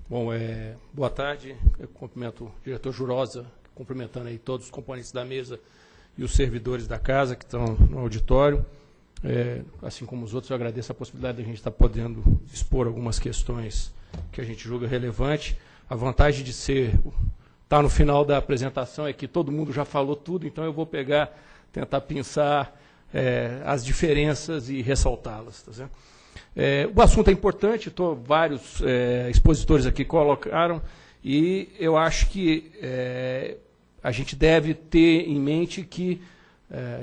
Bom, boa tarde. Eu cumprimento o diretor Jurosa, cumprimentando aí todos os componentes da mesa e os servidores da casa que estão no auditório. Assim como os outros, eu agradeço a possibilidade de a gente estar podendo expor algumas questões que a gente julga relevante. A vantagem de estar no final da apresentação é que todo mundo já falou tudo, então eu vou tentar pensar as diferenças e ressaltá-las. Tá certo? O assunto é importante, vários expositores aqui colocaram, e eu acho que a gente deve ter em mente que,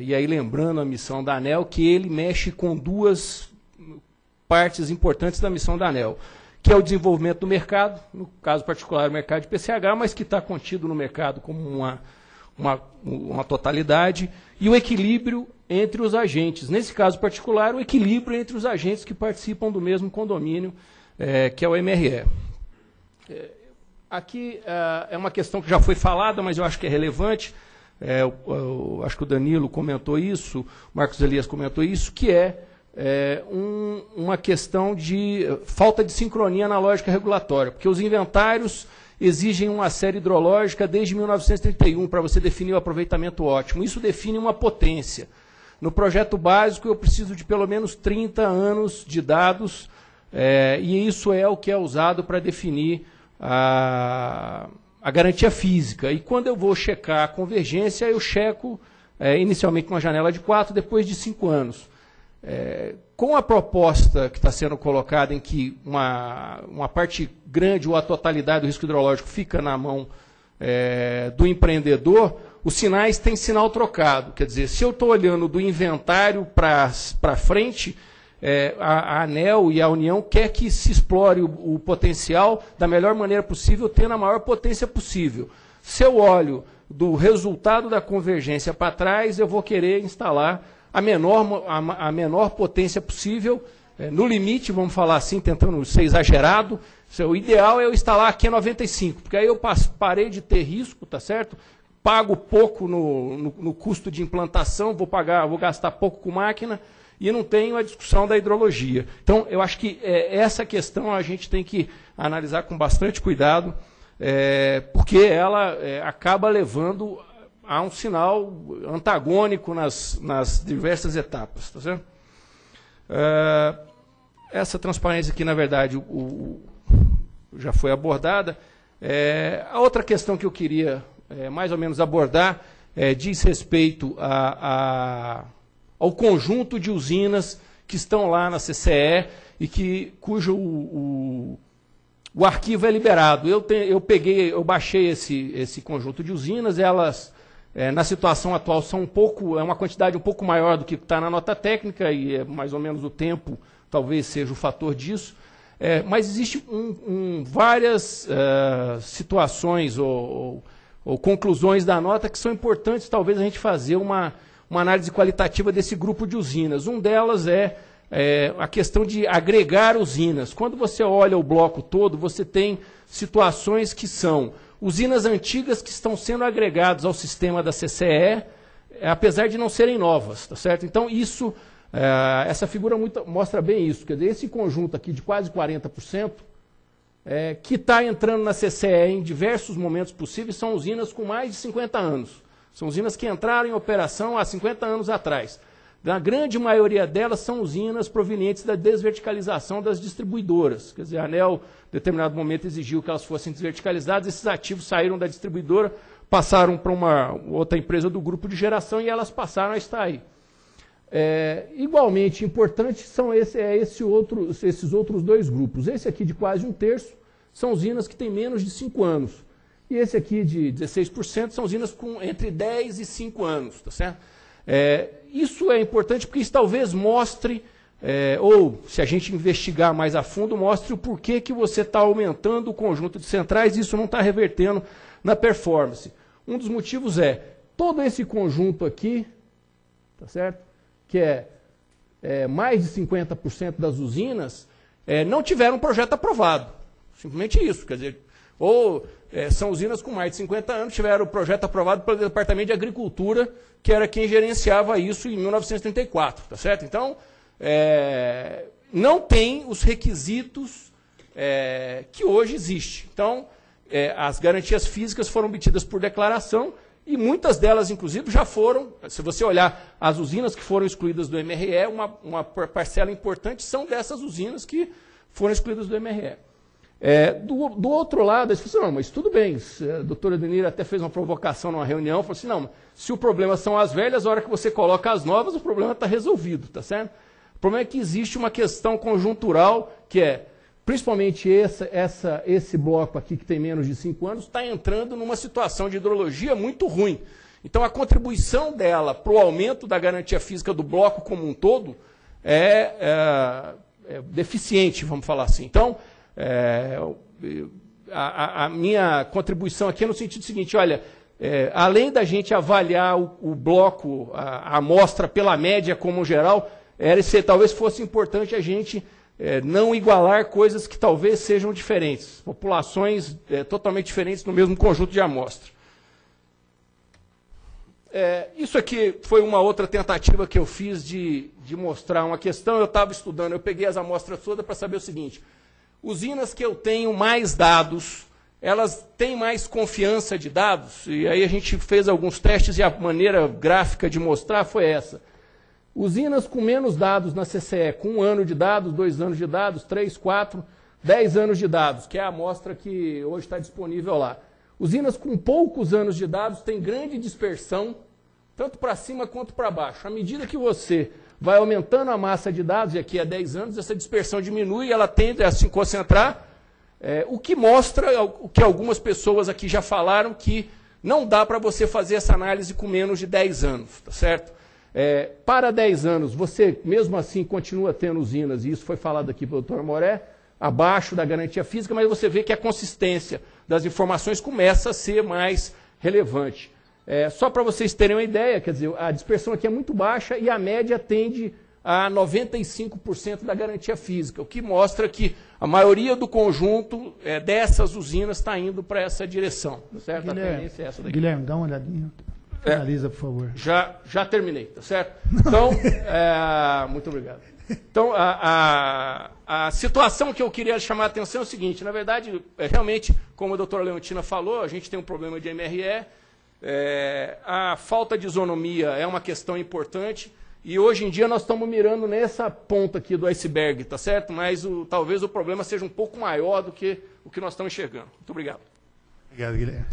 e aí lembrando a missão da ANEEL, que ele mexe com duas partes importantes da missão da ANEEL, que é o desenvolvimento do mercado, no caso particular o mercado de PCH, mas que está contido no mercado como uma totalidade, e o equilíbrio entre os agentes. Nesse caso particular, o equilíbrio entre os agentes que participam do mesmo condomínio, que é o MRE. Aqui é uma questão que já foi falada, mas eu acho que é relevante. Acho que o Danilo comentou isso, o Marcos Elias comentou isso, que uma questão de falta de sincronia na lógica regulatória, porque os inventários exigem uma série hidrológica desde 1931 para você definir o aproveitamento ótimo. Isso define uma potência. No projeto básico, eu preciso de pelo menos 30 anos de dados, e isso é o que é usado para definir a garantia física. E quando eu vou checar a convergência, eu checo inicialmente uma janela de 4, depois de 5 anos. Com a proposta que está sendo colocada em que uma parte grande ou a totalidade do risco hidrológico fica na mão do empreendedor, os sinais têm sinal trocado. Quer dizer, se eu estou olhando do inventário para frente, a ANEEL e a União quer que se explore o potencial da melhor maneira possível, tendo a maior potência possível. Se eu olho do resultado da convergência para trás, eu vou querer instalar a menor potência possível, no limite, vamos falar assim, tentando ser exagerado. O ideal é eu instalar aqui a 95, porque aí eu parei de ter risco, tá certo? Pago pouco no custo de implantação, vou gastar pouco com máquina e não tenho a discussão da hidrologia. Então, eu acho que essa questão a gente tem que analisar com bastante cuidado, porque ela acaba levando a um sinal antagônico nas diversas etapas. Tá certo? Essa transparência aqui, na verdade, já foi abordada. A outra questão que eu queria mais ou menos abordar diz respeito ao conjunto de usinas que estão lá na CCE e cujo o arquivo é liberado. Eu baixei esse conjunto de usinas, elas, na situação atual, são uma quantidade um pouco maior do que está na nota técnica, e mais ou menos o tempo talvez seja o fator disso. Mas existem várias situações ou conclusões da nota que são importantes, talvez, a gente fazer uma análise qualitativa desse grupo de usinas. Um delas é a questão de agregar usinas. Quando você olha o bloco todo, você tem situações que são usinas antigas que estão sendo agregadas ao sistema da CCE, apesar de não serem novas. Tá certo? Então, essa figura mostra bem isso. Quer dizer, esse conjunto aqui de quase 40%, que está entrando na CCE em diversos momentos possíveis, são usinas com mais de 50 anos. São usinas que entraram em operação há 50 anos atrás. A grande maioria delas são usinas provenientes da desverticalização das distribuidoras. Quer dizer, a ANEEL, em determinado momento, exigiu que elas fossem desverticalizadas, esses ativos saíram da distribuidora, passaram para uma outra empresa do grupo de geração e elas passaram a estar aí. Igualmente importantes são esses outros dois grupos. Esse aqui de quase 1/3 são usinas que têm menos de 5 anos. E esse aqui de 16% são usinas com entre 10 e 5 anos. Tá certo? Isso é importante porque isso talvez mostre, ou se a gente investigar mais a fundo, mostre o porquê que você está aumentando o conjunto de centrais e isso não está revertendo na performance. Um dos motivos todo esse conjunto aqui, tá certo? Que mais de 50% das usinas não tiveram um projeto aprovado. Simplesmente isso. Quer dizer, ou são usinas com mais de 50 anos, tiveram o projeto aprovado pelo Departamento de Agricultura, que era quem gerenciava isso em 1934. Tá certo? Então, não tem os requisitos que hoje existe. Então, as garantias físicas foram obtidas por declaração e muitas delas, inclusive, já foram, se você olhar as usinas que foram excluídas do MRE, uma parcela importante são dessas usinas que foram excluídas do MRE. Do outro lado, eles falaram assim, não, mas tudo bem, a doutora Denir até fez uma provocação numa reunião, falou assim, não, se o problema são as velhas, a hora que você coloca as novas, o problema está resolvido, tá certo? O problema é que existe uma questão conjuntural, que é, principalmente esse bloco aqui, que tem menos de 5 anos, está entrando numa situação de hidrologia muito ruim. Então, a contribuição dela para o aumento da garantia física do bloco como um todo é deficiente, vamos falar assim. Então, a minha contribuição aqui é no sentido seguinte, olha, além da gente avaliar o bloco, a amostra pela média como geral, talvez fosse importante a gente não igualar coisas que talvez sejam diferentes, populações totalmente diferentes no mesmo conjunto de amostra. Isso aqui foi uma outra tentativa que eu fiz de mostrar uma questão. Eu estava estudando, eu peguei as amostras todas para saber o seguinte, usinas que eu tenho mais dados, elas têm mais confiança de dados, e aí a gente fez alguns testes e a maneira gráfica de mostrar foi essa. Usinas com menos dados na CCE, com 1 ano de dados, 2 anos de dados, 3, 4, 10 anos de dados, que é a amostra que hoje está disponível lá. Usinas com poucos anos de dados têm grande dispersão, tanto para cima quanto para baixo. À medida que você vai aumentando a massa de dados, e aqui há 10 anos, essa dispersão diminui e ela tende a se concentrar, o que mostra o que algumas pessoas aqui já falaram, que não dá para você fazer essa análise com menos de 10 anos, tá certo? Para 10 anos, você mesmo assim continua tendo usinas, e isso foi falado aqui pelo Dr. Moré, abaixo da garantia física, mas você vê que a consistência das informações começa a ser mais relevante. Só para vocês terem uma ideia, quer dizer, a dispersão aqui é muito baixa e a média tende a 95% da garantia física, o que mostra que a maioria do conjunto dessas usinas está indo para essa direção. Certo? Guilherme, a tendência é essa daqui. Guilherme, dá uma olhadinha. Finaliza, por favor. Já terminei, tá certo? Então, muito obrigado. Então, a situação que eu queria chamar a atenção é o seguinte, na verdade, realmente, como a doutora Leontina falou, a gente tem um problema de MRE, a falta de isonomia é uma questão importante, e hoje em dia nós estamos mirando nessa ponta aqui do iceberg, tá certo? Mas talvez o problema seja um pouco maior do que o que nós estamos enxergando. Muito obrigado. Obrigado, Guilherme.